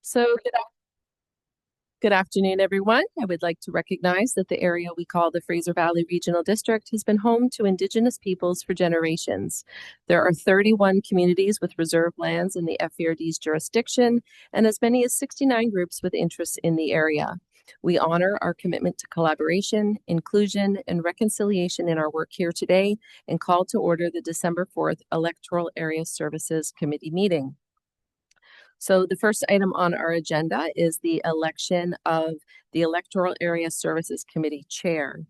So, good afternoon, everyone. I would like to recognize that the area we call the Fraser Valley Regional District has been home to Indigenous peoples for generations. There are 31 communities with reserve lands in the FERD's jurisdiction and as many as 69 groups with interests in the area. We honor our commitment to collaboration, inclusion, and reconciliation in our work here today and call to order the December 4th Electoral Area Services Committee meeting. So the first item on our agenda is the election of the Electoral Area Services Committee Chair.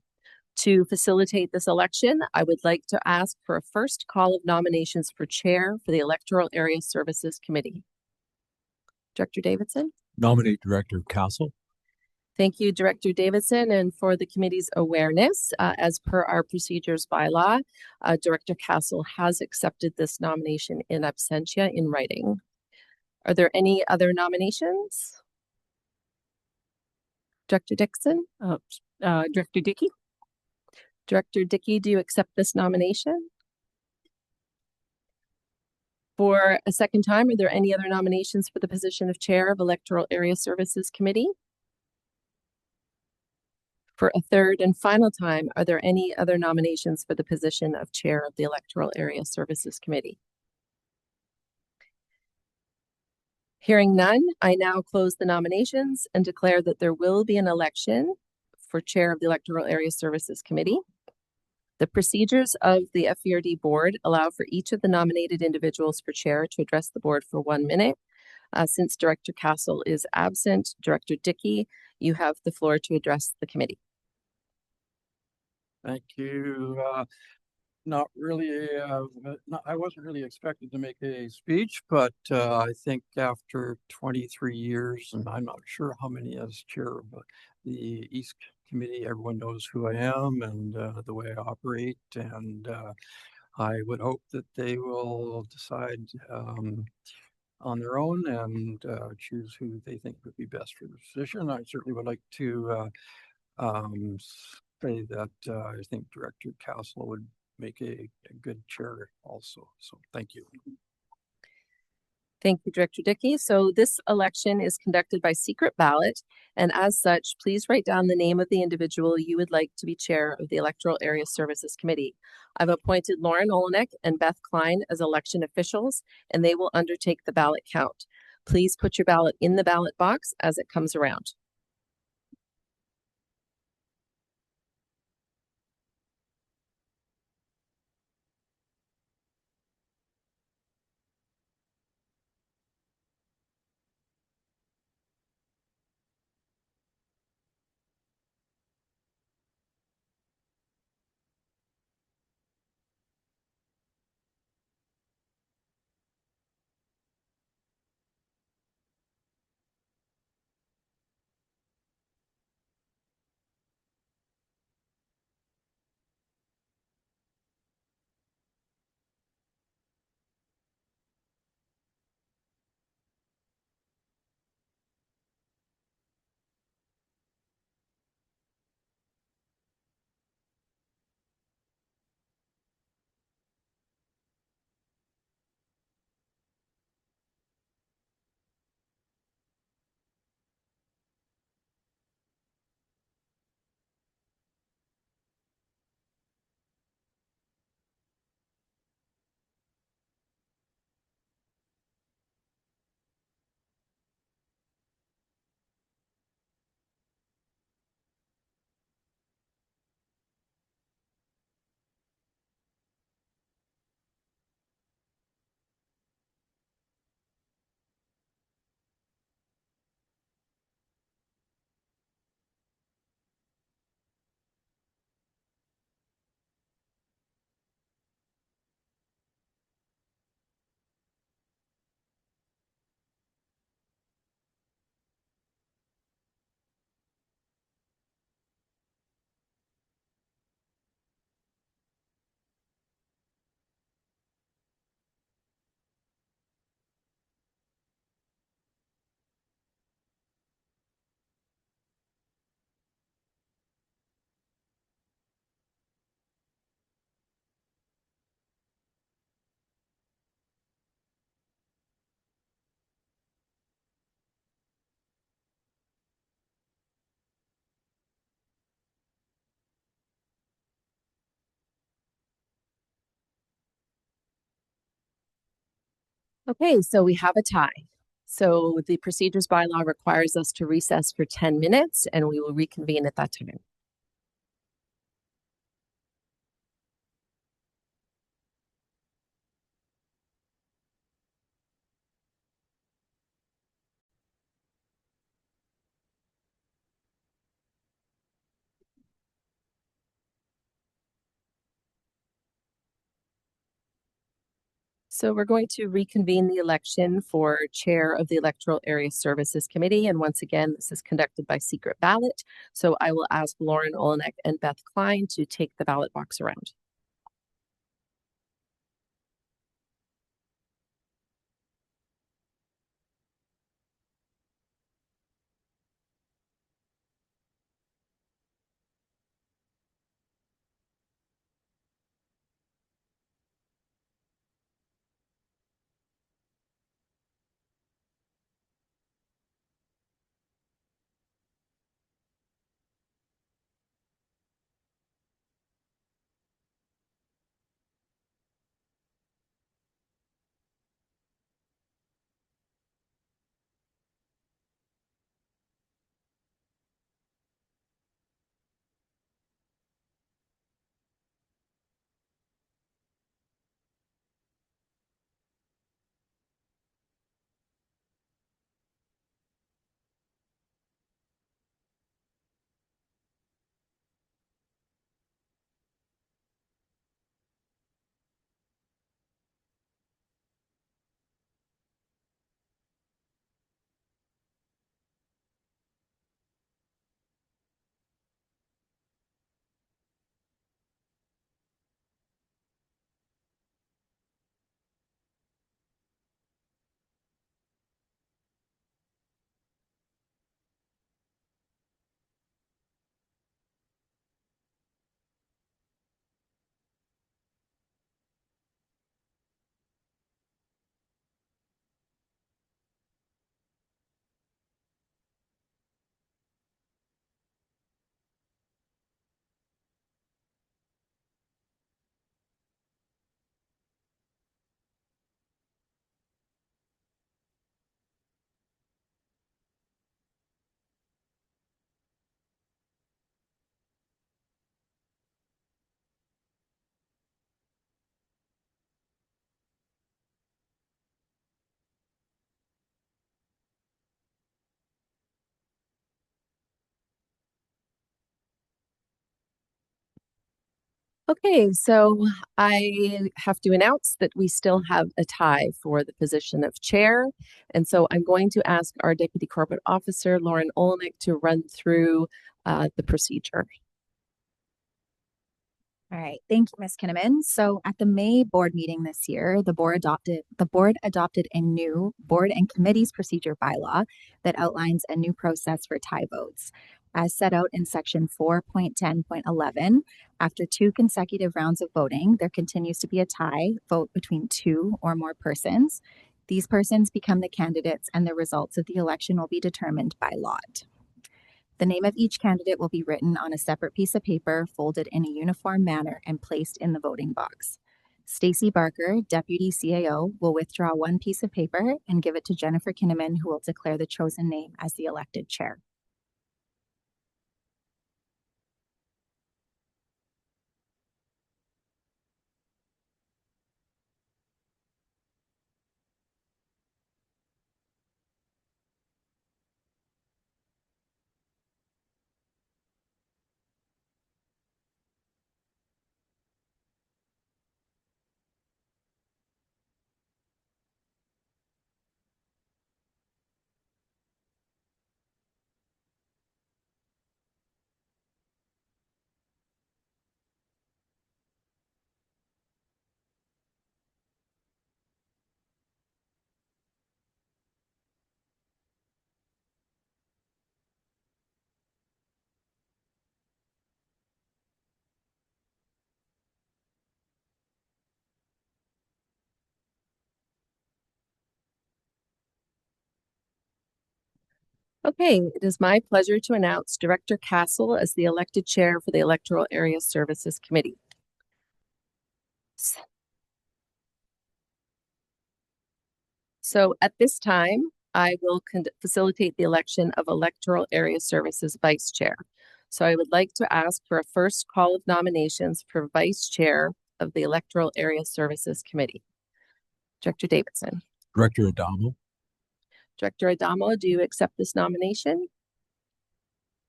To facilitate this election, I would like to ask for a first call of nominations for Chair for the Electoral Area Services Committee. Director Davidson? Nominate Director Castle. Thank you, Director Davidson. And for the committee's awareness, as per our procedures bylaw, Director Castle has accepted this nomination in absentia in writing. Are there any other nominations? Director Dixon? Director Dickey? Director Dickey, do you accept this nomination? For a second time, are there any other nominations for the position of Chair of Electoral Area Services Committee? For a third and final time, are there any other nominations for the position of Chair of the Electoral Area Services Committee? Hearing none, I now close the nominations and declare that there will be an election for Chair of the Electoral Area Services Committee. The procedures of the FERD board allow for each of the nominated individuals for chair to address the board for 1 minute. Since Director Castle is absent, Director Dickey, you have the floor to address the committee. Thank you. I wasn't really expected to make a speech, but I think after 23 years, and I'm not sure how many as chair of the East Committee, everyone knows who I am and the way I operate. And I would hope that they will decide on their own and choose who they think would be best for the position. I certainly would like to say that I think Director Castle would make a good chair also. So thank you. Thank you, Director Dickey. So this election is conducted by secret ballot, and as such, please write down the name of the individual you would like to be chair of the Electoral Area Services Committee. I've appointed Lauren Olenek and Beth Klein as election officials, and they will undertake the ballot count. Please put your ballot in the ballot box as it comes around. Okay, so we have a tie. So the procedures bylaw requires us to recess for 10 minutes and we will reconvene at that time. So we're going to reconvene the election for Chair of the Electoral Area Services Committee. And once again, this is conducted by secret ballot. So I will ask Lauren Olenek and Beth Klein to take the ballot box around. Okay, so I have to announce that we still have a tie for the position of chair. And so I'm going to ask our Deputy Corporate Officer, Lauren Olenek, to run through the procedure. All right, thank you, Ms. Kinnaman. So at the May board meeting this year, the board adopted a new board and committees procedure bylaw that outlines a new process for tie votes. As set out in section 4.10.11, after 2 consecutive rounds of voting, there continues to be a tie vote between 2 or more persons. These persons become the candidates and the results of the election will be determined by lot. The name of each candidate will be written on a separate piece of paper, folded in a uniform manner, and placed in the voting box. Stacy Barker, Deputy CAO, will withdraw 1 piece of paper and give it to Jennifer Kinnaman, who will declare the chosen name as the elected chair. Okay, it is my pleasure to announce Director Castle as the elected chair for the Electoral Area Services Committee. So at this time, I will facilitate the election of Electoral Area Services Vice Chair. So I would like to ask for a first call of nominations for Vice Chair of the Electoral Area Services Committee. Director Davidson. Director Adamo. Director Adamo, do you accept this nomination?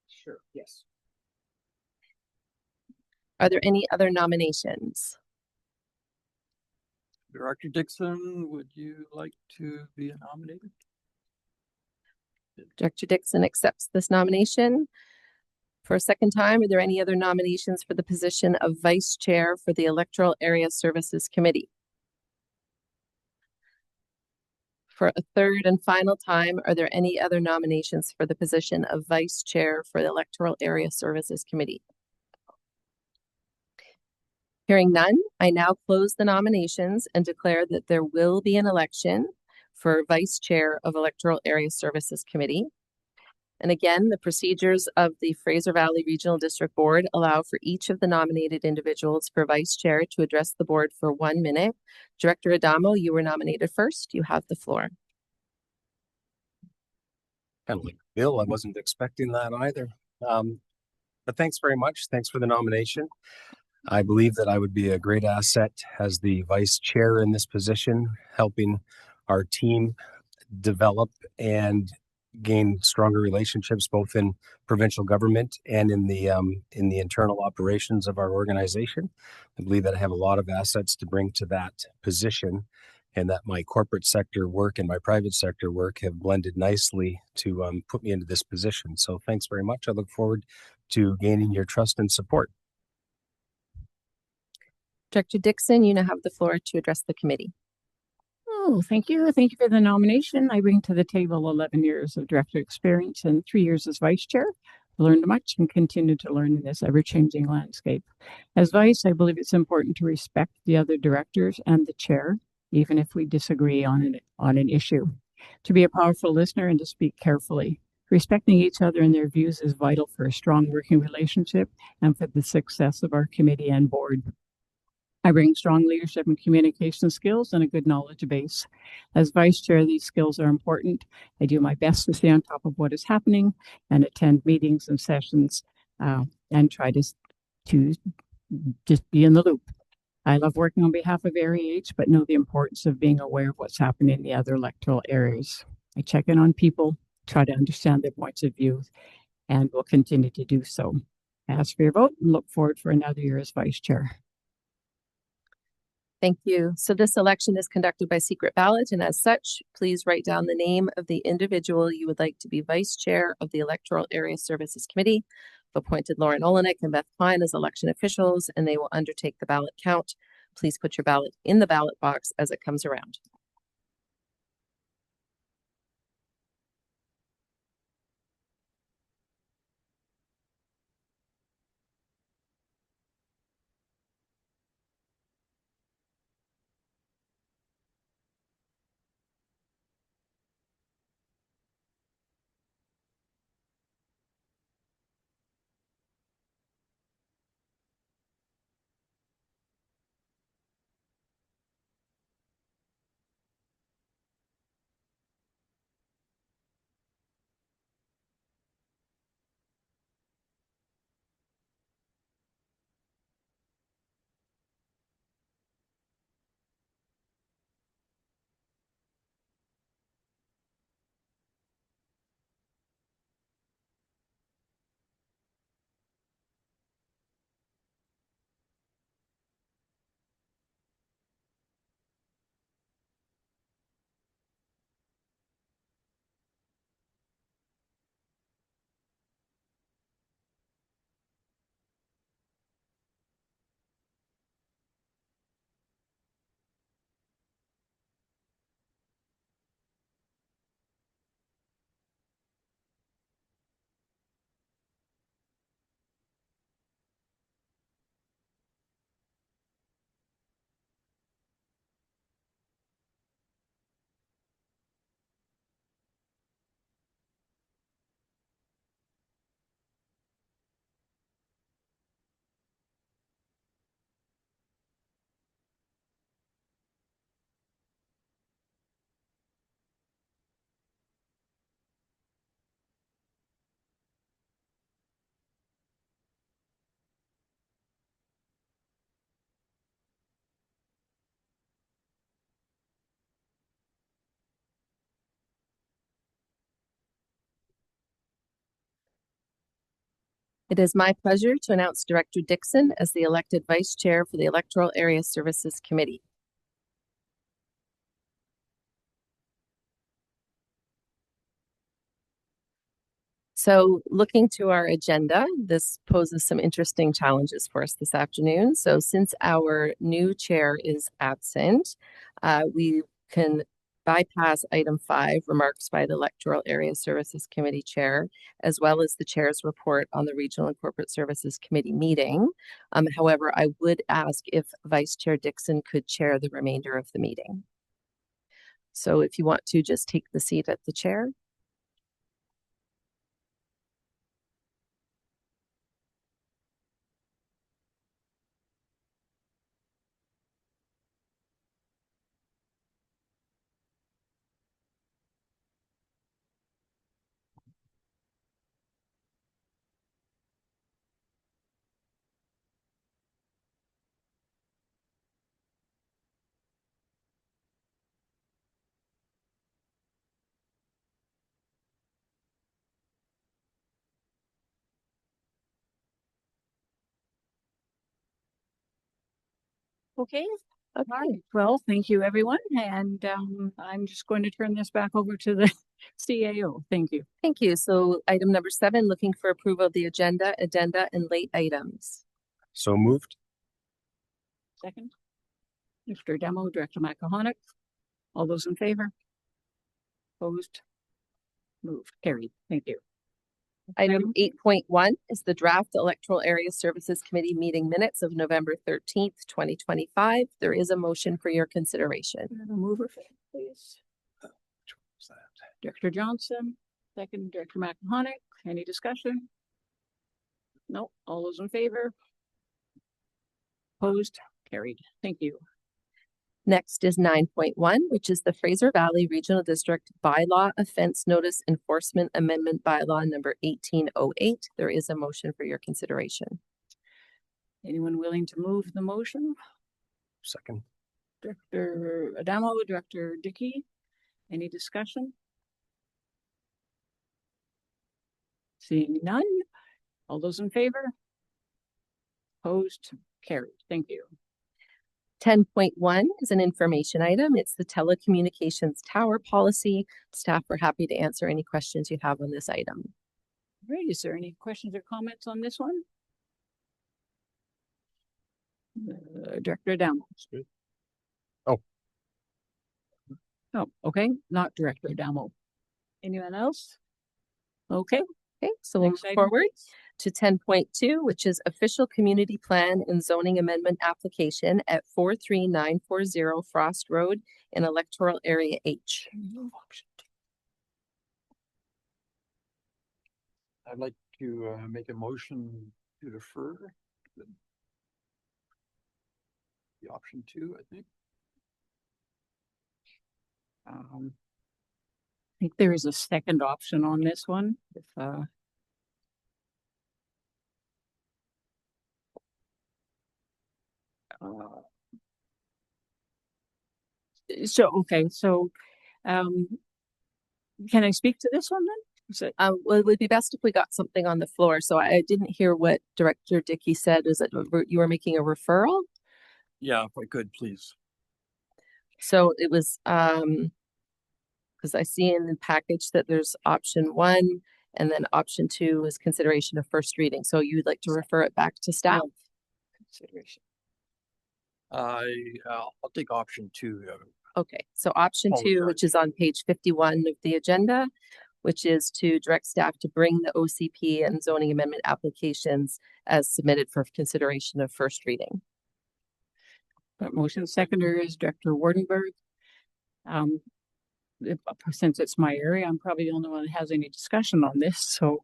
Sure, yes. Are there any other nominations? Director Dixon, would you like to be nominated? Director Dixon accepts this nomination. For a second time, are there any other nominations for the position of Vice Chair for the Electoral Area Services Committee? For a third and final time, are there any other nominations for the position of Vice Chair for the Electoral Area Services Committee? Hearing none, I now close the nominations and declare that there will be an election for Vice Chair of Electoral Area Services Committee. And again, the procedures of the Fraser Valley Regional District Board allow for each of the nominated individuals for Vice Chair to address the board for 1 minute. Director Adamo, you were nominated first. You have the floor. Kind of like Bill, I wasn't expecting that either. But thanks very much. Thanks for the nomination. I believe that I would be a great asset as the vice chair in this position, helping our team develop and gain stronger relationships both in provincial government and in the internal operations of our organization. I believe that I have a lot of assets to bring to that position, and that my corporate sector work and my private sector work have blended nicely to put me into this position. So thanks very much. I look forward to gaining your trust and support. Director Dixon, you now have the floor to address the committee. Oh, thank you. Thank you for the nomination. I bring to the table 11 years of director experience and 3 years as vice chair. I learned much and continue to learn in this ever-changing landscape. As vice, I believe it's important to respect the other directors and the chair, even if we disagree on an issue. To be a powerful listener and to speak carefully. Respecting each other and their views is vital for a strong working relationship and for the success of our committee and board. I bring strong leadership and communication skills and a good knowledge base. As vice chair, these skills are important. I do my best to stay on top of what is happening and attend meetings and sessions and try to just be in the loop. I love working on behalf of Area H, but know the importance of being aware of what's happening in the other electoral areas. I check in on people, try to understand their points of view, and will continue to do so. I ask for your vote and look forward for another year as vice chair. Thank you. So this election is conducted by secret ballot, and as such, please write down the name of the individual you would like to be vice chair of the Electoral Area Services Committee. I've appointed Lauren Olenek and Beth Klein as election officials, and they will undertake the ballot count. Please put your ballot in the ballot box as it comes around. It is my pleasure to announce Director Dixon as the elected Vice Chair for the Electoral Area Services Committee. So looking to our agenda, this poses some interesting challenges for us this afternoon. So since our new chair is absent, we can bypass item 5, remarks by the Electoral Area Services Committee Chair, as well as the chair's report on the Regional and Corporate Services Committee meeting. However, I would ask if Vice Chair Dixon could chair the remainder of the meeting. So if you want to just take the seat at the chair. Okay. All Okay. right. Well, thank you, everyone. And I'm just going to turn this back over to the CAO. Thank you. Thank you. So item number 7, looking for approval of the agenda, addenda, and late items. So moved. Second. Mr. Demo, Director Makahonic. All those in favor? Opposed? Moved. Carried. Thank you. Item 8.1 is the draft Electoral Area Services Committee meeting minutes of November 13th, 2025. There is a motion for your consideration. A mover, please. Which one was that? Director Johnson. Second, Director Makahonic. Any discussion? No. All those in favor? Opposed? Carried. Thank you. Next is 9.1, which is the Fraser Valley Regional District Bylaw Offense Notice Enforcement Amendment Bylaw number 1808. There is a motion for your consideration. Anyone willing to move the motion? Second. Director Adamo, Director Dickey. Any discussion? Seeing none. All those in favor? Opposed? Carried. Thank you. 10.1 is an information item. It's the telecommunications tower policy. Staff are happy to answer any questions you have on this item. Great. Is there any questions or comments on this one? Director Adamo. Oh. Oh, okay. Not Director Adamo. Anyone else? Okay. Okay, so we'll Next move item, forward please. to 10.2, which is official community plan and zoning amendment application at 43940 Frost Road in Electoral Area H. I'd like to make a motion to defer the option 2, I think. I think there is a second option on this one. If, can I speak to this one then? Is it? Well, it would be best if we got something on the floor. So I didn't hear what Director Dickey said. Is it you were making a referral? Yeah, if I could, please. So it was because I see in the package that there's option 1 and then option 2 is consideration of first reading. So you'd like to refer it back to staff? Consideration. I'll take option 2. Okay, so option 2, which is on page 51 of the agenda, which is to direct staff to bring the OCP and zoning amendment applications as submitted for consideration of first reading. But motion seconder is Director Wardenberg. Since it's my area, I'm probably the only one that has any discussion on this. So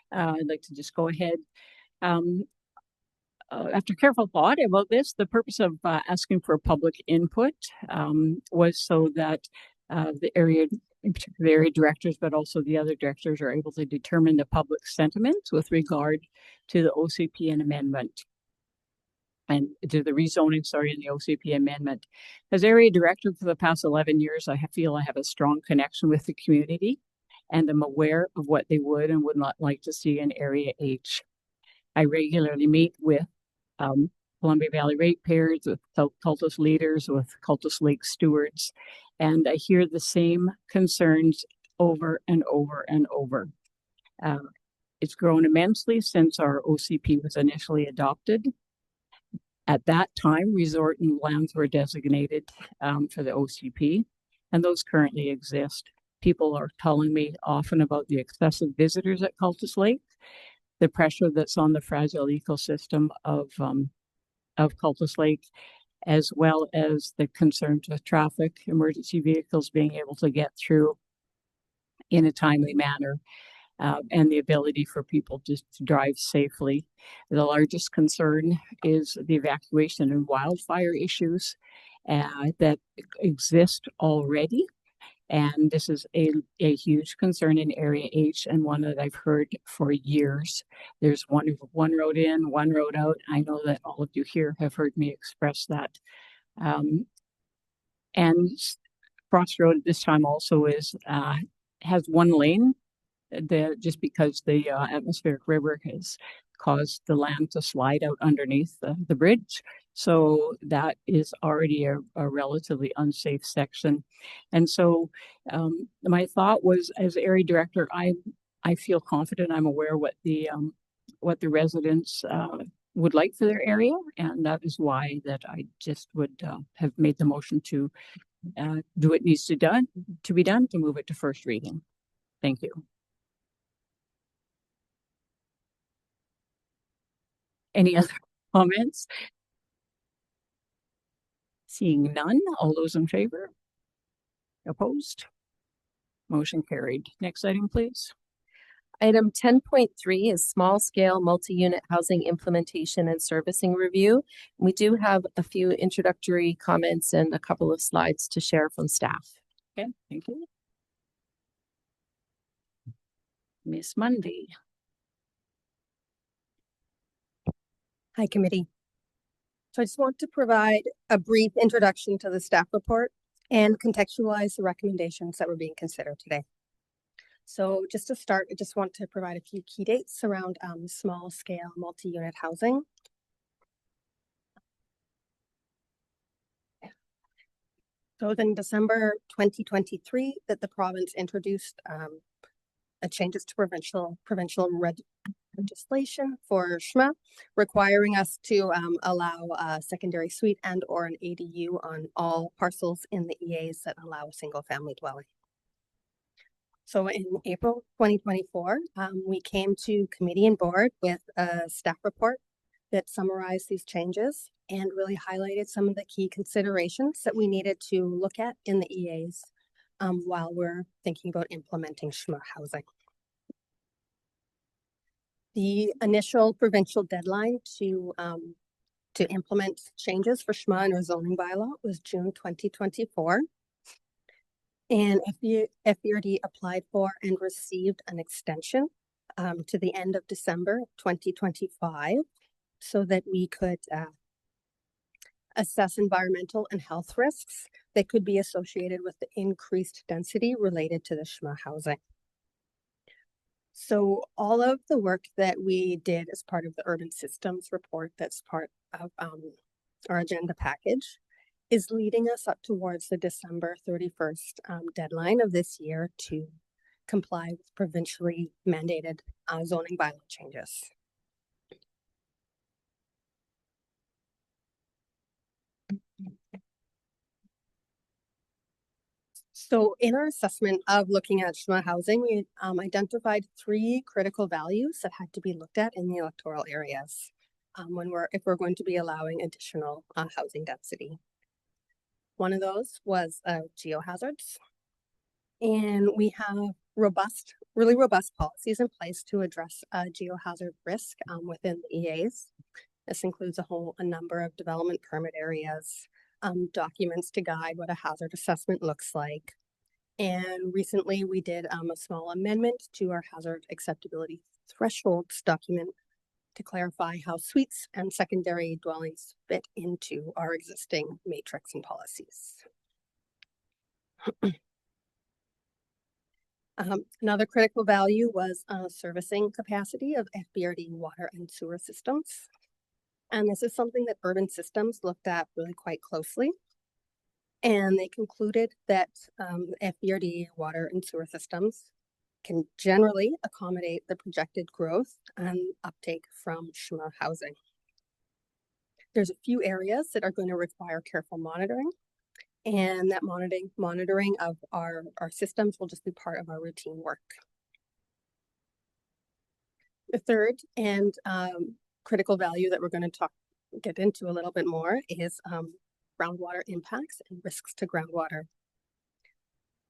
I'd like to just go ahead. After careful thought about this, the purpose of asking for public input was so that the area, in particular the area directors, but also the other directors are able to determine the public sentiments with regard to the OCP and amendment. And to the rezoning, and the OCP amendment. As area director for the past 11 years, I feel I have a strong connection with the community and I'm aware of what they would and would not like to see in Area H. I regularly meet with Columbia Valley ratepayers, with cultus leaders, with cultus lake stewards, and I hear the same concerns over and over and over. It's grown immensely since our OCP was initially adopted. At that time, resort and lands were designated for the OCP, and those currently exist. People are telling me often about the excessive visitors at Cultus Lake, the pressure that's on the fragile ecosystem of Cultus Lake, as well as the concerns with traffic, emergency vehicles being able to get through in a timely manner. And the ability for people to drive safely. The largest concern is the evacuation and wildfire issues that exist already. And this is a huge concern in Area H, and one that I've heard for years. There's one road in, one road out. I know that all of you here have heard me express that. And Crossroad at this time also has one lane, just because the atmospheric river has caused the land to slide out underneath the bridge. So that is already a relatively unsafe section. And so my thought was, as area director, I feel confident. I'm aware what the residents would like for their area, and that is why that I just would have made the motion to do what needs to be done to move it to first reading. Thank you. Any other comments? Seeing none, all those in favor? Opposed? Motion carried. Next item, please. Item 10.3 is small scale multi-unit housing implementation and servicing review. We do have a few introductory comments and a couple of slides to share from staff. Okay, thank you. Miss Mundy. Hi, committee. So I just want to provide a brief introduction to the staff report and contextualize the recommendations that were being considered today. So just to start, I just want to provide a few key dates around small scale multi-unit housing. So it was in December 2023 that the province introduced changes to provincial legislation for SHMA, requiring us to allow a secondary suite and or an ADU on all parcels in the EAs that allow a single family dwelling. So in April 2024, we came to committee and board with a staff report that summarized these changes and really highlighted some of the key considerations that we needed to look at in the EAs while we're thinking about implementing SHMA housing. The initial provincial deadline to implement changes for SHMA and our zoning bylaw was June 2024. And FBRD applied for and received an extension to the end of December 2025 so that we could assess environmental and health risks that could be associated with the increased density related to the SHMA housing. So all of the work that we did as part of the urban systems report that's part of our agenda package is leading us up towards the December 31st deadline of this year to comply with provincially mandated zoning bylaw changes. So in our assessment of looking at SHMA housing, we identified 3 critical values that had to be looked at in the electoral areas if we're going to be allowing additional housing density. One of those was geohazards, and we have really robust policies in place to address geohazard risk within the EAs. This includes a number of development permit areas, documents to guide what a hazard assessment looks like. And recently we did a small amendment to our hazard acceptability thresholds document to clarify how suites and secondary dwellings fit into our existing matrix and policies. Another critical value was servicing capacity of FBRD water and sewer systems. And this is something that urban systems looked at really quite closely. And they concluded that FBRD water and sewer systems can generally accommodate the projected growth and uptake from SHMA housing. There's a few areas that are going to require careful monitoring, and that monitoring of our systems will just be part of our routine work. The third and critical value that we're going to get into a little bit more is groundwater impacts and risks to groundwater.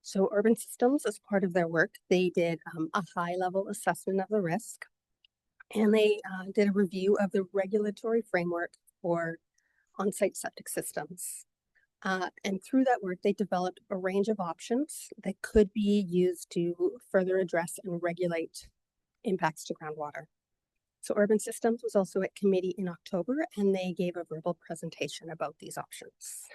So urban systems, as part of their work, they did a high-level assessment of the risk, and they did a review of the regulatory framework for on-site septic systems. And through that work, they developed a range of options that could be used to further address and regulate impacts to groundwater. So Urban Systems was also at committee in October, and they gave a verbal presentation about these options.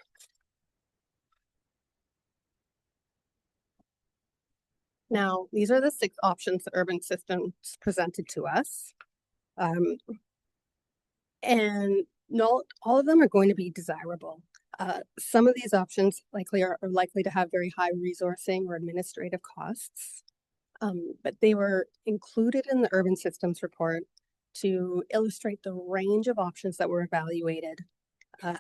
Now, these are the 6 options that Urban Systems presented to us. And not all of them are going to be desirable. Some of these options are likely to have very high resourcing or administrative costs, but they were included in the Urban Systems report to illustrate the range of options that were evaluated,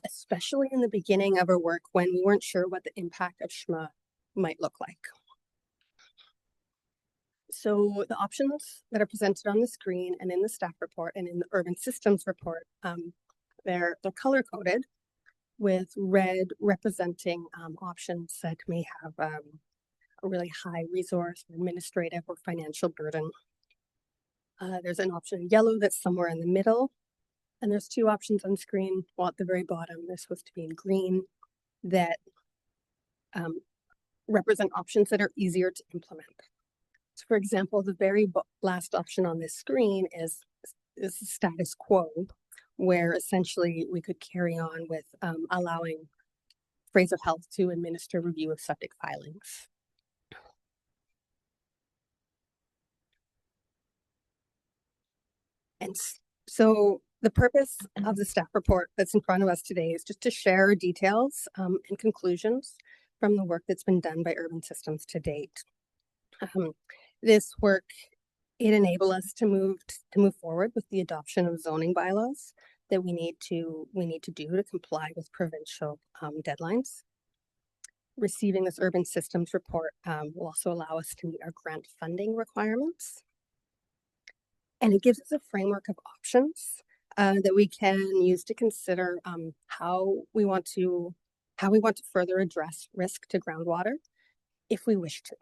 especially in the beginning of our work when we weren't sure what the impact of SHMA might look like. So the options that are presented on the screen and in the staff report and in the Urban Systems report, they're color-coded with red representing options that may have a really high resource, administrative, or financial burden. There's an option in yellow that's somewhere in the middle, and there's 2 options on screen. Well, at the very bottom, they're supposed to be in green that represent options that are easier to implement. So for example, the very last option on this screen is status quo, where essentially we could carry on with allowing Fraser Health to administer review of septic filings. And so the purpose of the staff report that's in front of us today is just to share details and conclusions from the work that's been done by Urban Systems to date. This work, it enabled us to move forward with the adoption of zoning bylaws that we need to do to comply with provincial deadlines. Receiving this Urban Systems report will also allow us to meet our grant funding requirements. And it gives us a framework of options that we can use to consider how we want to further address risk to groundwater if we wish to.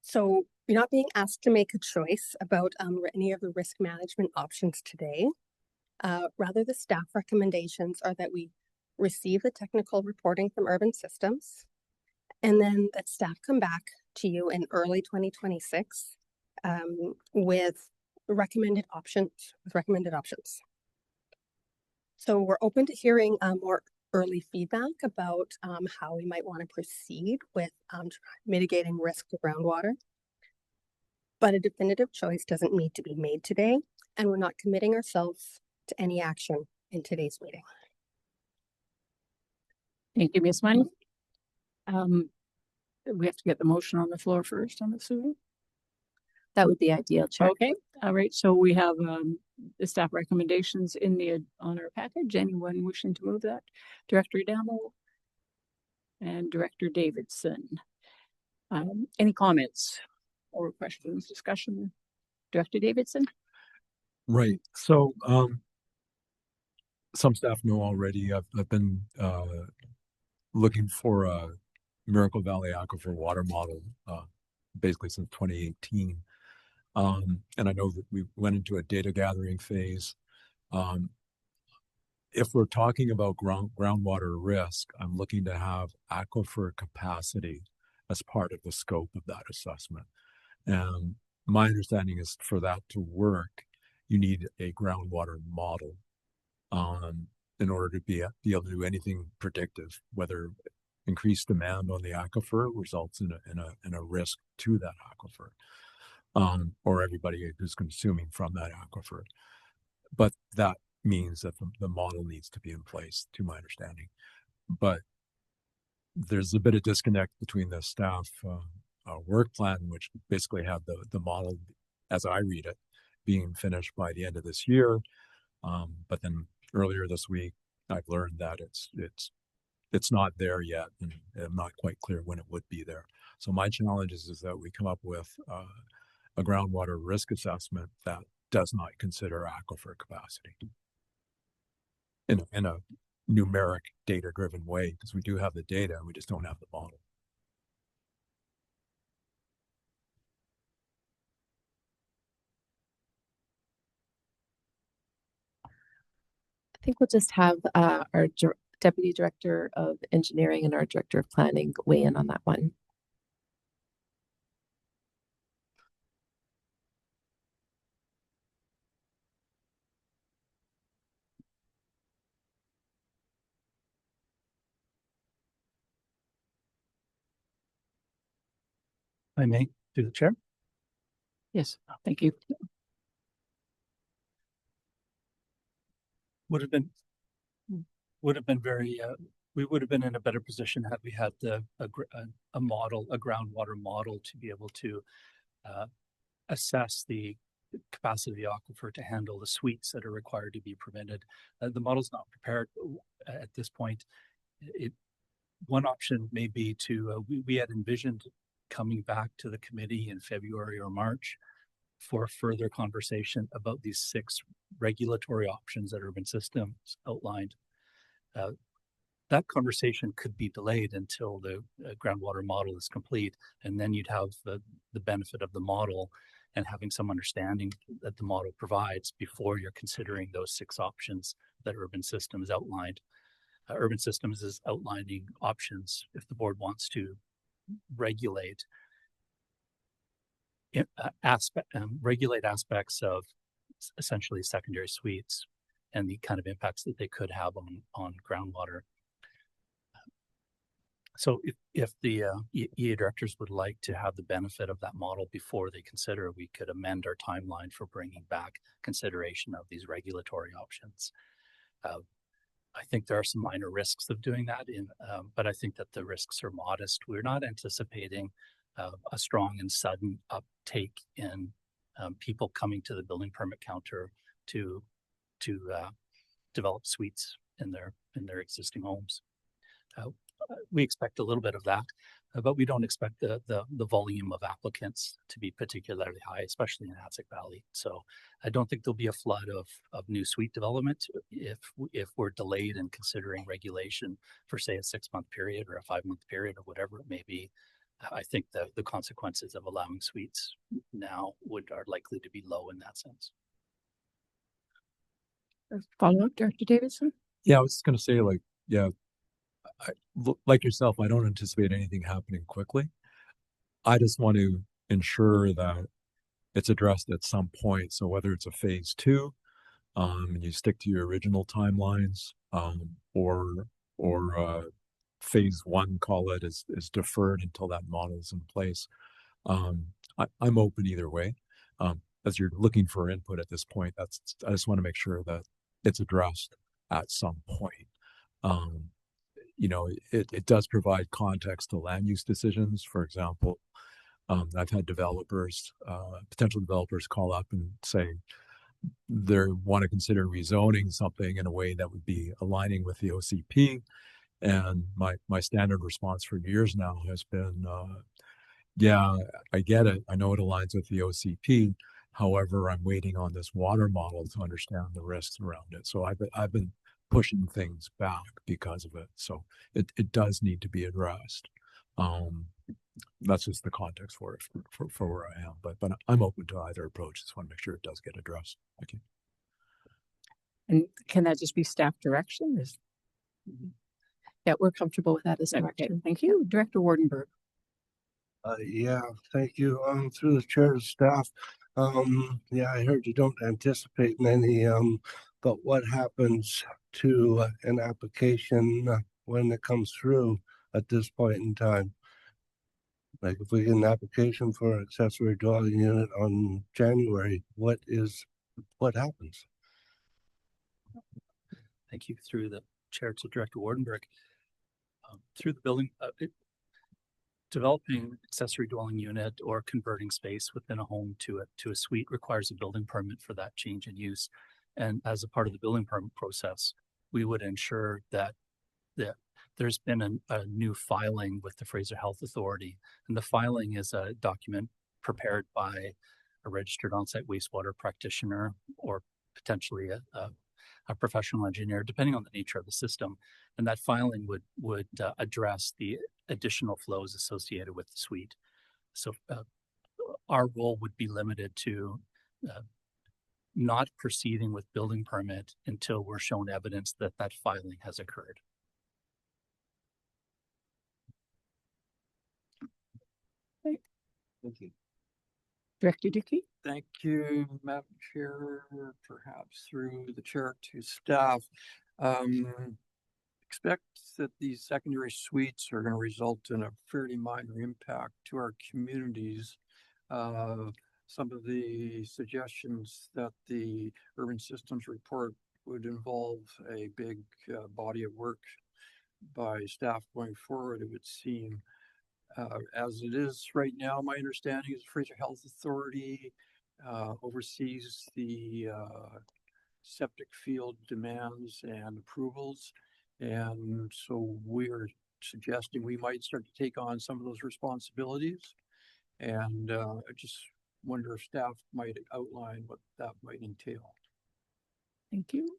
So you're not being asked to make a choice about any of the risk management options today. Rather, the staff recommendations are that we receive the technical reporting from Urban Systems, and then that staff come back to you in early 2026 with recommended options. So we're open to hearing more early feedback about how we might want to proceed with mitigating risk to groundwater. But a definitive choice doesn't need to be made today, and we're not committing ourselves to any action in today's meeting. Thank you, Ms. Money. We have to get the motion on the floor first, I'm assuming. That would be ideal, Chair. Okay, all right. So we have the staff recommendations on our package. Anyone wishing to move that? Director Adamo and Director Davidson. Any comments or questions, discussion? Director Davidson? Right. So some staff know already, I've been looking for a Miracle Valley Aquifer water model basically since 2018. And I know that we went into a data gathering phase. If we're talking about groundwater risk, I'm looking to have aquifer capacity as part of the scope of that assessment. And my understanding is for that to work, you need a groundwater model in order to be able to do anything predictive, whether increased demand on the aquifer results in a risk to that aquifer, or everybody who's consuming from that aquifer. But that means that the model needs to be in place, to my understanding. But there's a bit of disconnect between the staff work plan, which basically had the model, as I read it, being finished by the end of this year. But then earlier this week, I've learned that it's not there yet, and I'm not quite clear when it would be there. So my challenge is that we come up with a groundwater risk assessment that does not consider aquifer capacity in a numeric data-driven way, because we do have the data, we just don't have the model. I think we'll just have our Deputy Director of Engineering and our Director of Planning weigh in on that one. I may, through the chair. Yes, thank you. Would have been very, we would have been in a better position had we had a model, a groundwater model, to be able to assess the capacity of the aquifer to handle the sweeps that are required to be prevented. The model's not prepared at this point. One option may be to, we had envisioned coming back to the committee in February or March for further conversation about these 6 regulatory options that urban systems outlined. That conversation could be delayed until the groundwater model is complete, and then you'd have the benefit of the model and having some understanding that the model provides before you're considering those 6 options that urban systems outlined. Urban systems is outlining options if the board wants to regulate aspects of essentially secondary suites and the kind of impacts that they could have on groundwater. So if the EA directors would like to have the benefit of that model before they consider, we could amend our timeline for bringing back consideration of these regulatory options. I think there are some minor risks of doing that, but I think that the risks are modest. We're not anticipating a strong and sudden uptake in people coming to the building permit counter to develop suites in their existing homes. We expect a little bit of that, but we don't expect the volume of applicants to be particularly high, especially in Atzic Valley. So I don't think there'll be a flood of new suite development if we're delayed in considering regulation for, say, a 6-month period or a 5-month period or whatever it may be. I think the consequences of allowing suites now are likely to be low in that sense. Follow up, Director Davidson? Yeah, I was just going to say, like yourself, I don't anticipate anything happening quickly. I just want to ensure that it's addressed at some point. So whether it's a phase 2, and you stick to your original timelines, or phase 1, call it, is deferred until that model is in place. I'm open either way. As you're looking for input at this point, I just want to make sure that it's addressed at some point. It does provide context to land use decisions. For example, I've had potential developers call up and say they want to consider rezoning something in a way that would be aligning with the OCP. And my standard response for years now has been, yeah, I get it. I know it aligns with the OCP. However, I'm waiting on this water model to understand the risks around it. So I've been pushing things back because of it. So it does need to be addressed. That's just the context for it, for where I am. But I'm open to either approach. Just want to make sure it does get addressed. Thank you. And can that just be staff direction? Yeah, we're comfortable with that as direction. Okay, thank you. Director Wardenberg. Yeah, thank you. Through the chair to staff. Yeah, I heard you don't anticipate any, but what happens to an application when it comes through? at this point in time. Like if we get an application for an accessory dwelling unit on January, what happens? Thank you. Through the chair to Director Wardenberg. Through the building, developing accessory dwelling unit or converting space within a home to a suite requires a building permit for that change in use. And as a part of the building permit process, we would ensure that there's been a new filing with the Fraser Health Authority. And the filing is a document prepared by a registered on-site wastewater practitioner or potentially a professional engineer, depending on the nature of the system. And that filing would address the additional flows associated with the suite. So our role would be limited to not proceeding with building permit until we're shown evidence that that filing has occurred. Thank you. Director Dickey? Thank you, Madam Chair. Perhaps through the chair to staff. Expect that these secondary suites are going to result in a fairly minor impact to our communities. Some of the suggestions that the urban systems report would involve a big body of work by staff going forward, it would seem. As it is right now, my understanding is the Fraser Health Authority oversees the septic field demands and approvals. And so we're suggesting we might start to take on some of those responsibilities. And I just wonder if staff might outline what that might entail. Thank you.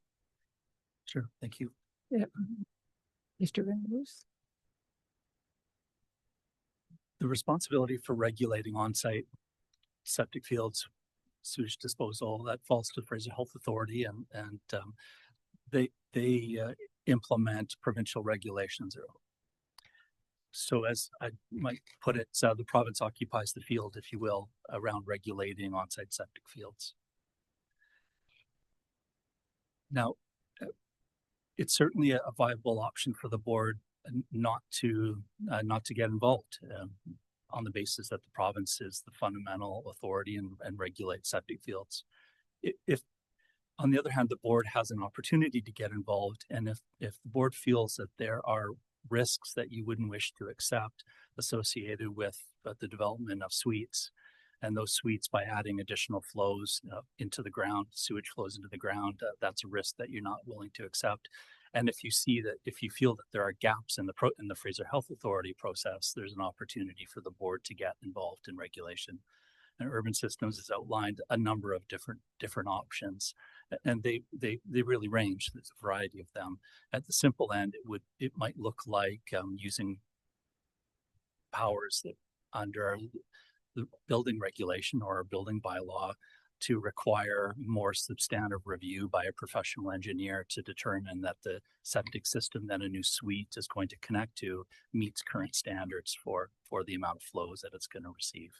Sure, thank you. Yeah. Mr. Ramos? The responsibility for regulating on-site septic fields, sewage disposal, that falls to the Fraser Health Authority, and they implement provincial regulations. So as I might put it, the province occupies the field, if you will, around regulating on-site septic fields. Now, it's certainly a viable option for the board not to get involved on the basis that the province is the fundamental authority and regulates septic fields. If on the other hand, the board has an opportunity to get involved, and if the board feels that there are risks that you wouldn't wish to accept associated with the development of suites, and those suites by adding additional flows into the ground, sewage flows into the ground, that's a risk that you're not willing to accept. And if you feel that there are gaps in the Fraser Health Authority process, there's an opportunity for the board to get involved in regulation. And Urban Systems has outlined a number of different options, and they really range. There's a variety of them. At the simple end, it might look like using powers that under the building regulation or a building bylaw to require more substantive review by a professional engineer to determine that the septic system that a new suite is going to connect to meets current standards for the amount of flows that it's going to receive.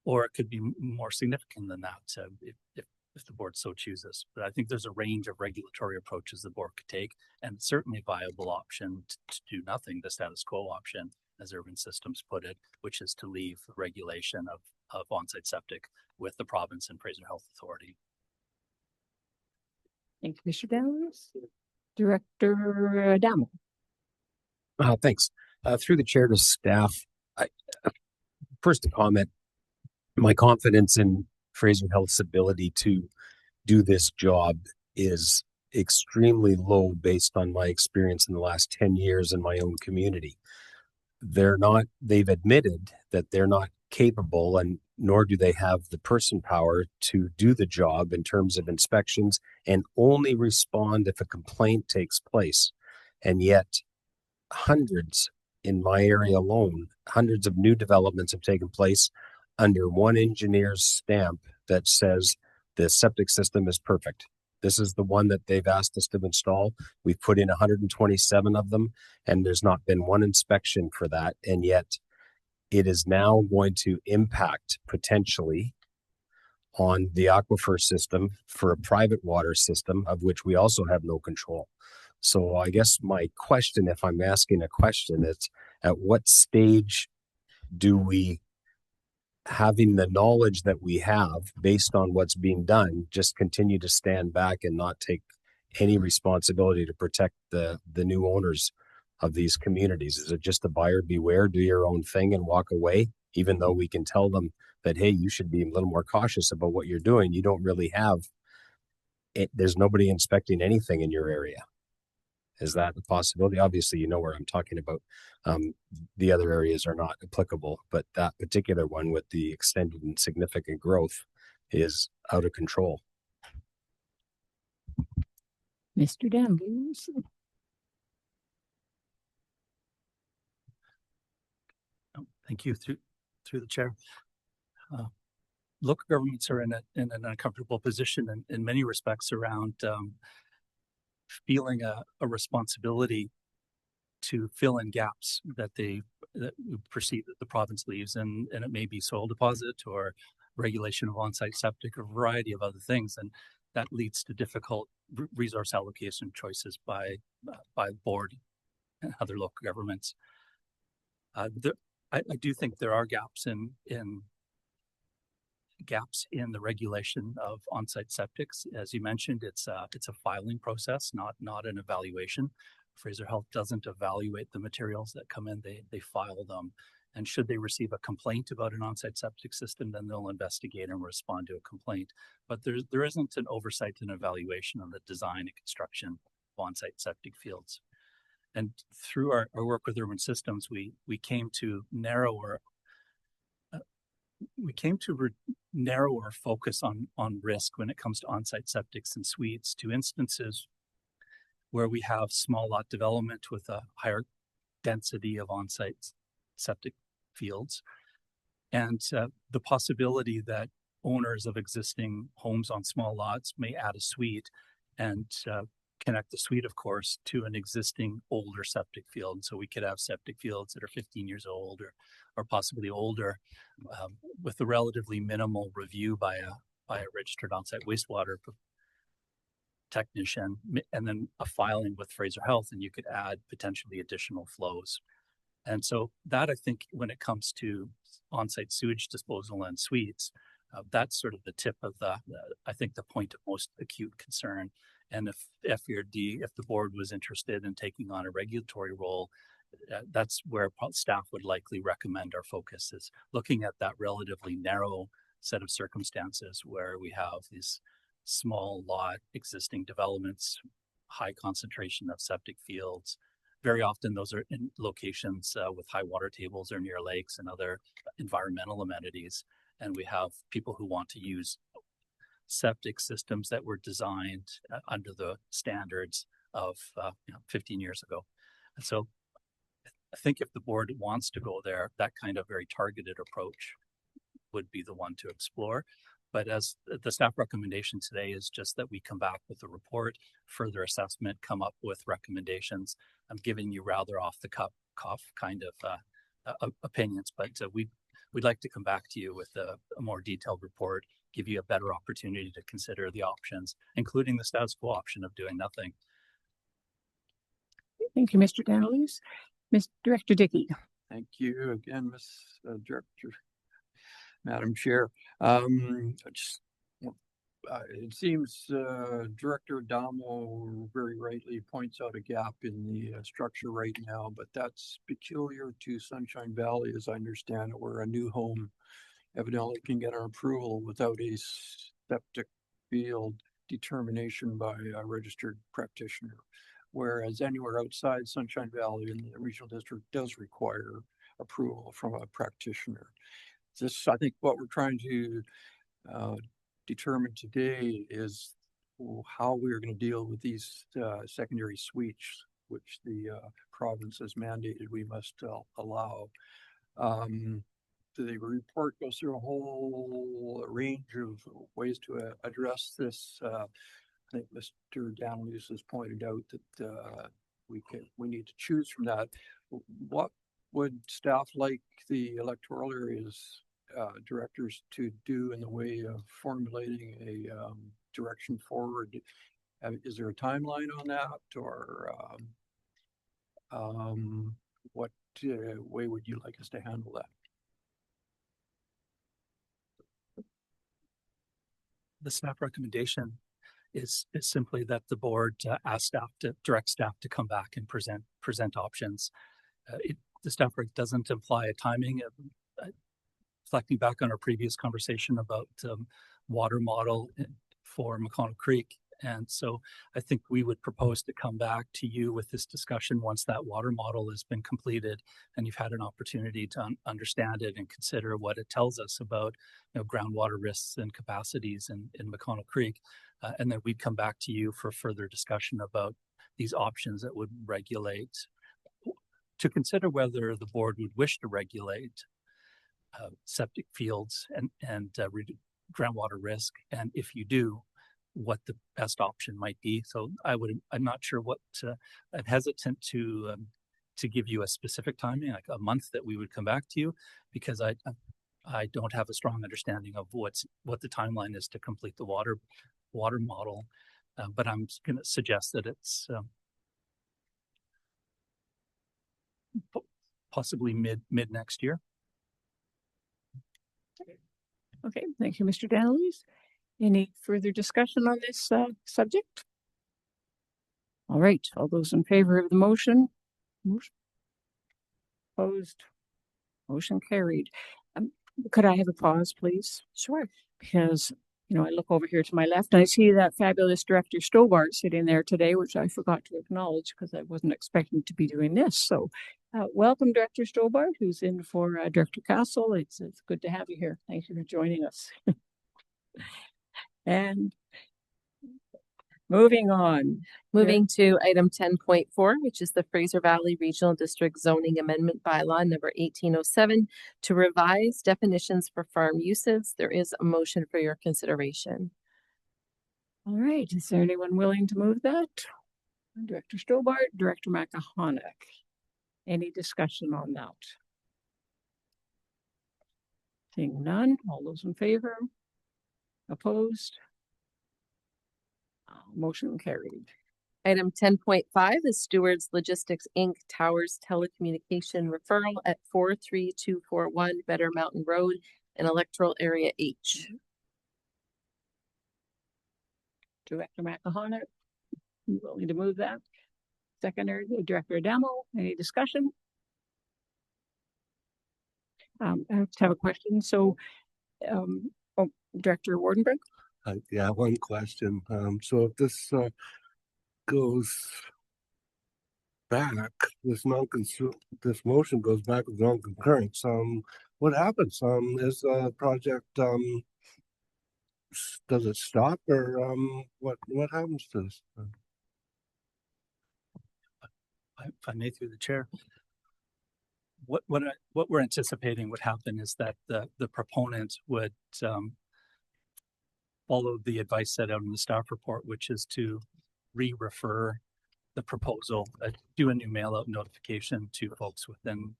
Or it could be more significant than that if the board so chooses. But I think there's a range of regulatory approaches the board could take, and certainly a viable option to do nothing, the status quo option, as Urban Systems put it, which is to leave regulation of on-site septic with the province and Fraser Health Authority. Thank you, Mr. Downs. Director Damo. Thanks. Through the chair to staff, first a comment. My confidence in Fraser Health's ability to do this job is extremely low based on my experience in the last 10 years in my own community. They've admitted that they're not capable, and nor do they have the person power to do the job in terms of inspections, and only respond if a complaint takes place. And yet hundreds in my area alone, hundreds of new developments have taken place under one engineer's stamp that says the septic system is perfect. This is the one that they've asked us to install. We've put in 127 of them, and there's not been one inspection for that. And yet it is now going to impact potentially on the aquifer system for a private water system, of which we also have no control. So I guess my question, if I'm asking a question, is at what stage do we, having the knowledge that we have based on what's being done, just continue to stand back and not take any responsibility to protect the new owners of these communities? Is it just a buyer beware, do your own thing and walk away, even though we can tell them that, hey, you should be a little more cautious about what you're doing? You don't really have it. There's nobody inspecting anything in your area. Is that a possibility? Obviously, you know where I'm talking about. The other areas are not applicable, but that particular one with the extended and significant growth is out of control. Mr. Danvers. Thank you through the chair. Local governments are in an uncomfortable position in many respects around feeling a responsibility to fill in gaps that we perceive that the province leaves, and it may be soil deposit or regulation of on-site septic, or a variety of other things, and that leads to difficult resource allocation choices by the board and other local governments. I do think there are gaps in the regulation of on-site septics. As you mentioned, it's a filing process, not an evaluation. Fraser Health doesn't evaluate the materials that come in, they file them. And should they receive a complaint about an on-site septic system, then they'll investigate and respond to a complaint. But there isn't an oversight and evaluation on the design and construction of on-site septic fields. And through our work with urban systems, we came to narrow our focus on risk when it comes to on-site septics and suites to instances where we have small lot development with a higher density of on-site septic fields, and the possibility that owners of existing homes on small lots may add a suite and connect the suite, of course, to an existing older septic field. And so we could have septic fields that are 15 years old or possibly older, with a relatively minimal review by a registered on-site wastewater technician, and then a filing with Fraser Health, and you could add potentially additional flows. And so that, I think, when it comes to on-site sewage disposal and suites, that's sort of the tip of I think the point of most acute concern. And if the board was interested in taking on a regulatory role, that's where staff would likely recommend our focus, is looking at that relatively narrow set of circumstances where we have these small lot existing developments, high concentration of septic fields. Very often those are in locations with high water tables or near lakes and other environmental amenities. And we have people who want to use septic systems that were designed under the standards of 15 years ago. And so I think if the board wants to go there, that kind of very targeted approach would be the one to explore. But as the staff recommendation today is just that we come back with a report, further assessment, come up with recommendations. I'm giving you rather off the cuff kind of opinions, but we'd like to come back to you with a more detailed report, give you a better opportunity to consider the options, including the status quo option of doing nothing. Thank you, Mr. Danilus. Ms. Director Dickey. Thank you again, Ms. Director, Madam Chair. It seems Director Adamo very rightly points out a gap in the structure right now, but that's peculiar to Sunshine Valley, as I understand it, where a new home evidently can get an approval without a septic field determination by a registered practitioner, whereas anywhere outside Sunshine Valley in the regional district does require approval from a practitioner. This, I think, what we're trying to determine today is how we're going to deal with these secondary suites, which the province has mandated we must allow. The report goes through a whole range of ways to address this. I think Mr. Danilus has pointed out that we need to choose from that. What would staff like the electoral areas directors to do in the way of formulating a direction forward Is there a timeline on that, or what way would you like us to handle that? The staff recommendation is simply that the board direct staff to come back and present options. The staff rec doesn't imply a timing. Reflecting back on our previous conversation about water model for McConnell Creek. And so I think we would propose to come back to you with this discussion once that water model has been completed and you've had an opportunity to understand it and consider what it tells us about groundwater risks and capacities in McConnell Creek. And then we'd come back to you for further discussion about these options that would regulate, to consider whether the board would wish to regulate septic fields and groundwater risk, and if you do, what the best option might be. So I'm not sure what I'm hesitant to give you a specific timing, like a month that we would come back to you, because I don't have a strong understanding of what the timeline is to complete the water model, but I'm going to suggest that it's possibly mid next year. Okay, thank you, Mr. Daniels. Any further discussion on this subject? All right, all those in favor of the motion? Opposed? Motion carried. Could I have a pause, please? Sure. Because, I look over here to my left and I see that fabulous Director Stobart sitting there today, which I forgot to acknowledge because I wasn't expecting to be doing this. So welcome, Director Stobart, who's in for Director Castle. It's good to have you here. Thank you for joining us. And moving on. Moving to item 10.4, which is the Fraser Valley Regional District Zoning Amendment Bylaw number 1807 to revise definitions for farm uses. There is a motion for your consideration. All right. Is there anyone willing to move that? Director Stobart, Director Makahonic. Any discussion on that? Seeing none. All those in favor? Opposed? Motion carried. Item 10.5 is Stewards Logistics Inc. Towers Telecommunication Referral at 43241 Better Mountain Road in Electoral Area H. Director Makahonic, you willing to move that? Seconder, Director Adamo, any discussion? I have a question. So, Director Wardenberg? Yeah, one question. So if this goes back, this motion goes back with non-concurrence, what happens? Is the project does it stop, or what happens to this? If I may, through the chair, what we're anticipating would happen is that the proponent would follow the advice set out in the staff report, which is to re-refer the proposal, do a new mail-out notification to folks within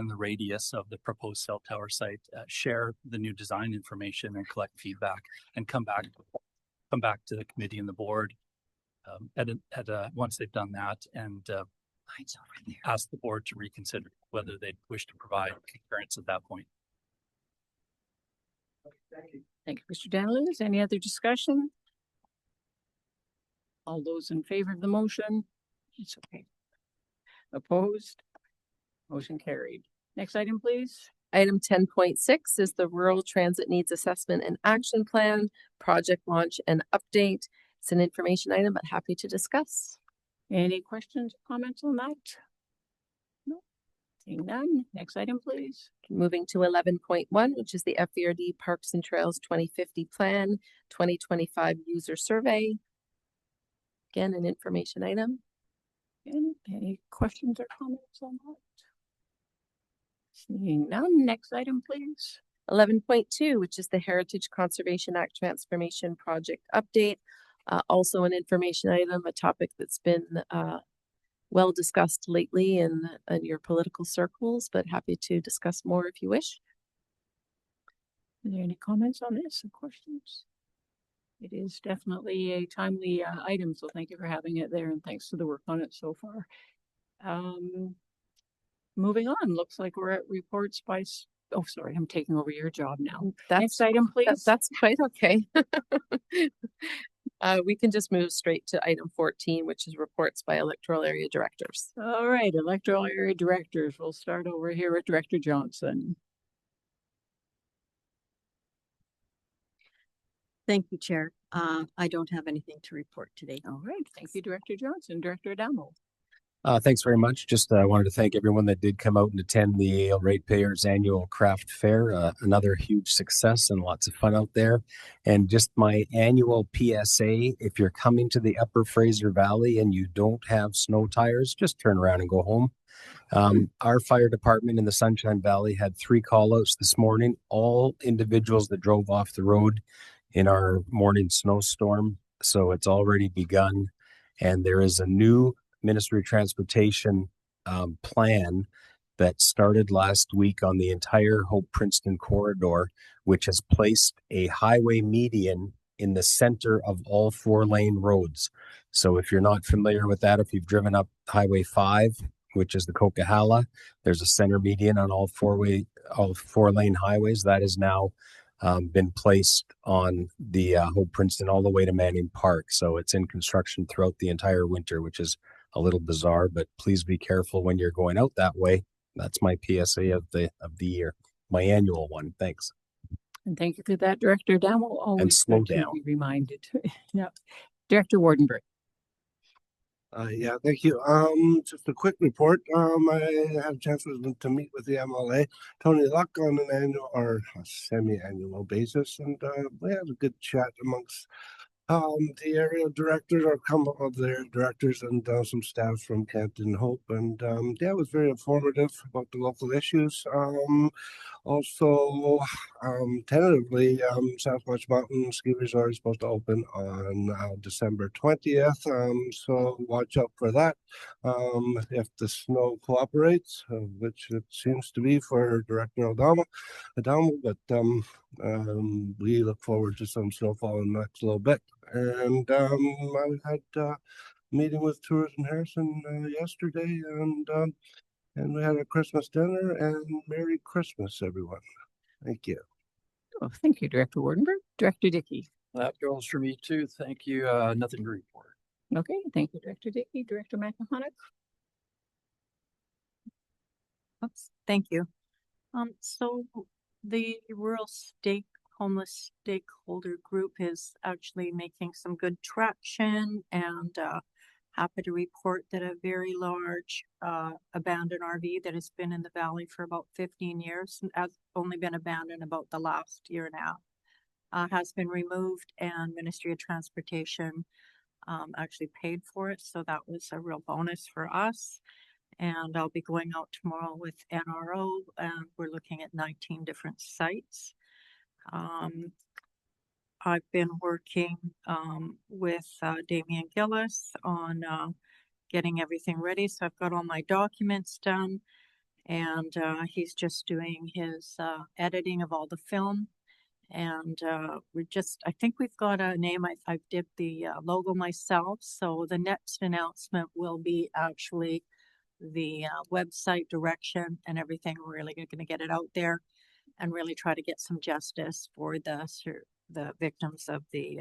the radius of the proposed cell tower site, share the new design information and collect feedback, and come back to the committee and the board once they've done that, and ask the board to reconsider whether they wish to provide concurrence at that point. Thank you, Mr. Daniels. Any other discussion? All those in favor of the motion? It's okay. Opposed? Motion carried. Next item, please. Item 10.6 is the Rural Transit Needs Assessment and Action Plan, project launch and update. It's an information item, but happy to discuss. Any questions or comments on that? No. Seeing none. Next item, please. Moving to 11.1, which is the FVRD Parks and Trails 2050 Plan 2025 User Survey. Again, an information item. Any questions or comments on that? Seeing none. Next item, please. 11.2, which is the Heritage Conservation Act Transformation Project Update. Also an information item, a topic that's been well discussed lately in your political circles, but happy to discuss more if you wish. Are there any comments on this or questions? It is definitely a timely item, so thank you for having it there, and thanks for the work on it so far. Moving on, looks like we're at reports by. Oh, sorry, I'm taking over your job now. Next item, please. That's quite okay. We can just move straight to item 14, which is reports by electoral area directors. All right, electoral area directors. We'll start over here with Director Johnson. Thank you, Chair. I don't have anything to report today. All right, thank you, Director Johnson. Director Adamo. Thanks very much. Just wanted to thank everyone that did come out and attend the Yale Ratepayers Annual Craft Fair. Another huge success and lots of fun out there. And just my annual PSA, if you're coming to the Upper Fraser Valley and you don't have snow tires, just turn around and go home. Our fire department in the Sunshine Valley had 3 call-outs this morning, all individuals that drove off the road in our morning snowstorm. So it's already begun. And there is a new Ministry of Transportation plan that started last week on the entire Hope Princeton corridor, which has placed a highway median in the center of all 4-lane roads. So if you're not familiar with that, if you've driven up Highway 5, which is the Coquihalla, there's a center median on all 4-lane highways. That has now been placed on the Hope Princeton all the way to Manning Park. So it's in construction throughout the entire winter, which is a little bizarre, but please be careful when you're going out that way. That's my PSA of the year, my annual one. Thanks. And thank you for that, Director Adamo. Always slow good to down. be reminded. Yeah, Director Wardenberg. Yeah, thank you. Just a quick report. I had a chance to meet with the MLA, Tony Luck, on an annual or semi-annual basis, and we had a good chat amongst the area directors, or come of their directors, and some staff from Kent and Hope, and yeah, it was very informative about the local issues. Also, tentatively, Southwest Mountain Ski Resort is supposed to open on December 20th, so watch out for that. If the snow cooperates, which it seems to be for Director Adamo, but we look forward to some snowfall in the next little bit. And I had a meeting with Tourism Harrison yesterday, and we had a Christmas dinner, and Merry Christmas, everyone. Thank you. Oh, thank you, Director Wardenberg. Director Dickey. That goes for me too. Thank you. Nothing to report. Okay, thank you, Director Dickey. Director McMahon. Oops, thank you. So the homeless stakeholder group is actually making some good traction, and happy to report that a very large abandoned RV that has been in the valley for about 15 years and has only been abandoned about the last year and a half has been removed, and Ministry of Transportation actually paid for it. So that was a real bonus for us. And I'll be going out tomorrow with NRO, and we're looking at 19 different sites. I've been working with Damian Gillis on getting everything ready. So I've got all my documents done, and he's just doing his editing of all the film. And I think we've got a name. I did the logo myself. So the next announcement will be actually the website direction and everything. We're really going to get it out there and really try to get some justice for the victims of the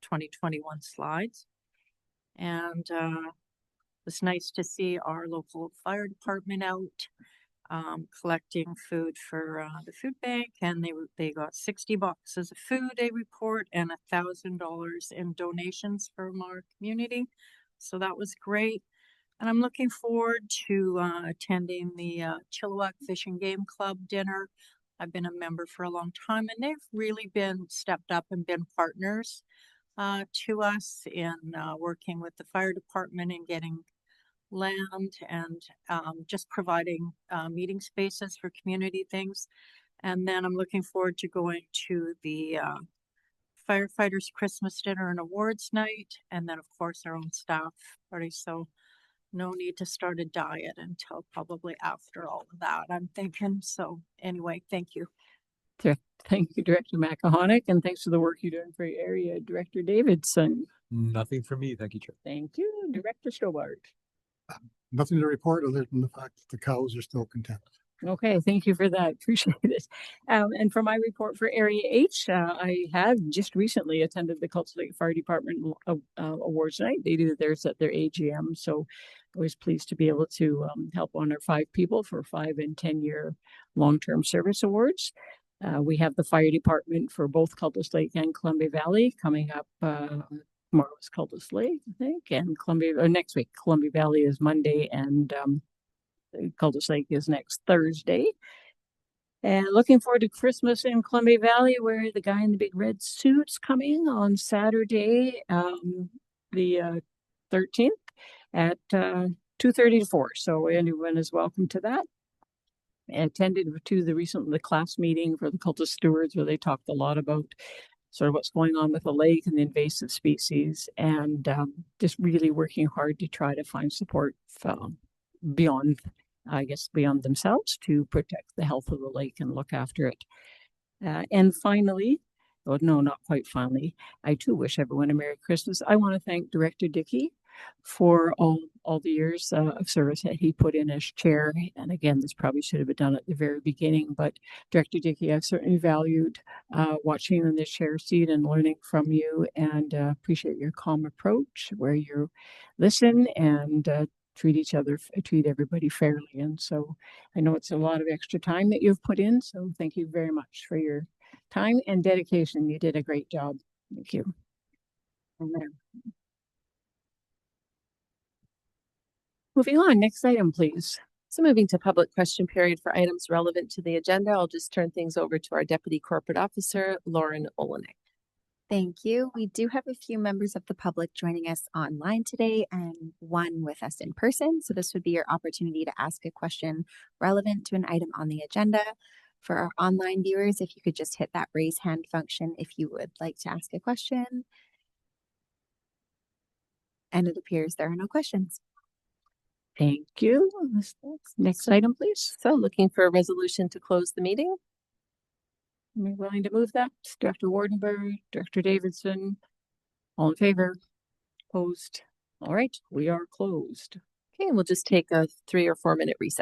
2021 slides. And it's nice to see our local fire department out collecting food for the food bank, and they got 60 boxes of food, they report, and $1,000 in donations from our community. So that was great. And I'm looking forward to attending the Chilliwack Fish and Game Club dinner. I've been a member for a long time, and they've really been stepped up and been partners to us in working with the fire department and getting land and just providing meeting spaces for community things. And then I'm looking forward to going to the firefighters Christmas dinner and awards night, and then of course our own staff party. So no need to start a diet until probably after all of that, I'm thinking. So anyway, thank you. Thank you, Director Makahonic, and thanks for the work you're doing for your area, Director Davidson. Nothing for me. Thank you, Chair. Thank you, Director Stobart. Nothing to report other than the fact that the cows are still content. Okay, thank you for that. Appreciate it. And for my report for Area H, I have just recently attended the Cults Lake Fire Department Awards night. They do theirs at their AGM, so I was pleased to be able to help honor 5 people for 5 and 10-year long-term service awards. We have the fire department for both Cultus Lake and Columbia Valley coming up. Tomorrow's Cultus Lake, I think, and next week. Columbia Valley is Monday, and Cultus Lake is next Thursday. And looking forward to Christmas in Columbia Valley, where the guy in the big red suit's coming on Saturday, the 13th at 2:30 to 4. So anyone is welcome to that. I attended to the class meeting for the cultist stewards, where they talked a lot about sort of what's going on with the lake and the invasive species, and just really working hard to try to find support beyond themselves to protect the health of the lake and look after it. And finally, oh no, not quite finally, I too wish everyone a Merry Christmas. I want to thank Director Dickey for all the years of service that he put in as chair. And again, this probably should have been done at the very beginning, but Director Dickey, I've certainly valued watching you in this chair seat and learning from you, and appreciate your calm approach where you listen and treat everybody fairly. And so I know it's a lot of extra time that you've put in, so thank you very much for your time and dedication. You did a great job. Thank you. Moving on, next item, please. So moving to public question period for items relevant to the agenda, I'll just turn things over to our Deputy Corporate Officer, Lauren Olenek. Thank you. We do have a few members of the public joining us online today and one with us in person. So this would be your opportunity to ask a question relevant to an item on the agenda. For our online viewers, if you could just hit that raise hand function if you would like to ask a question. And it appears there are no questions. Thank you. Next item, please. So looking for a resolution to close the meeting. Are you willing to move that? Director Wardenberg, Director Davidson, all in favor? Opposed? All right, we are closed. Okay, we'll just take a 3 or 4 minute recess.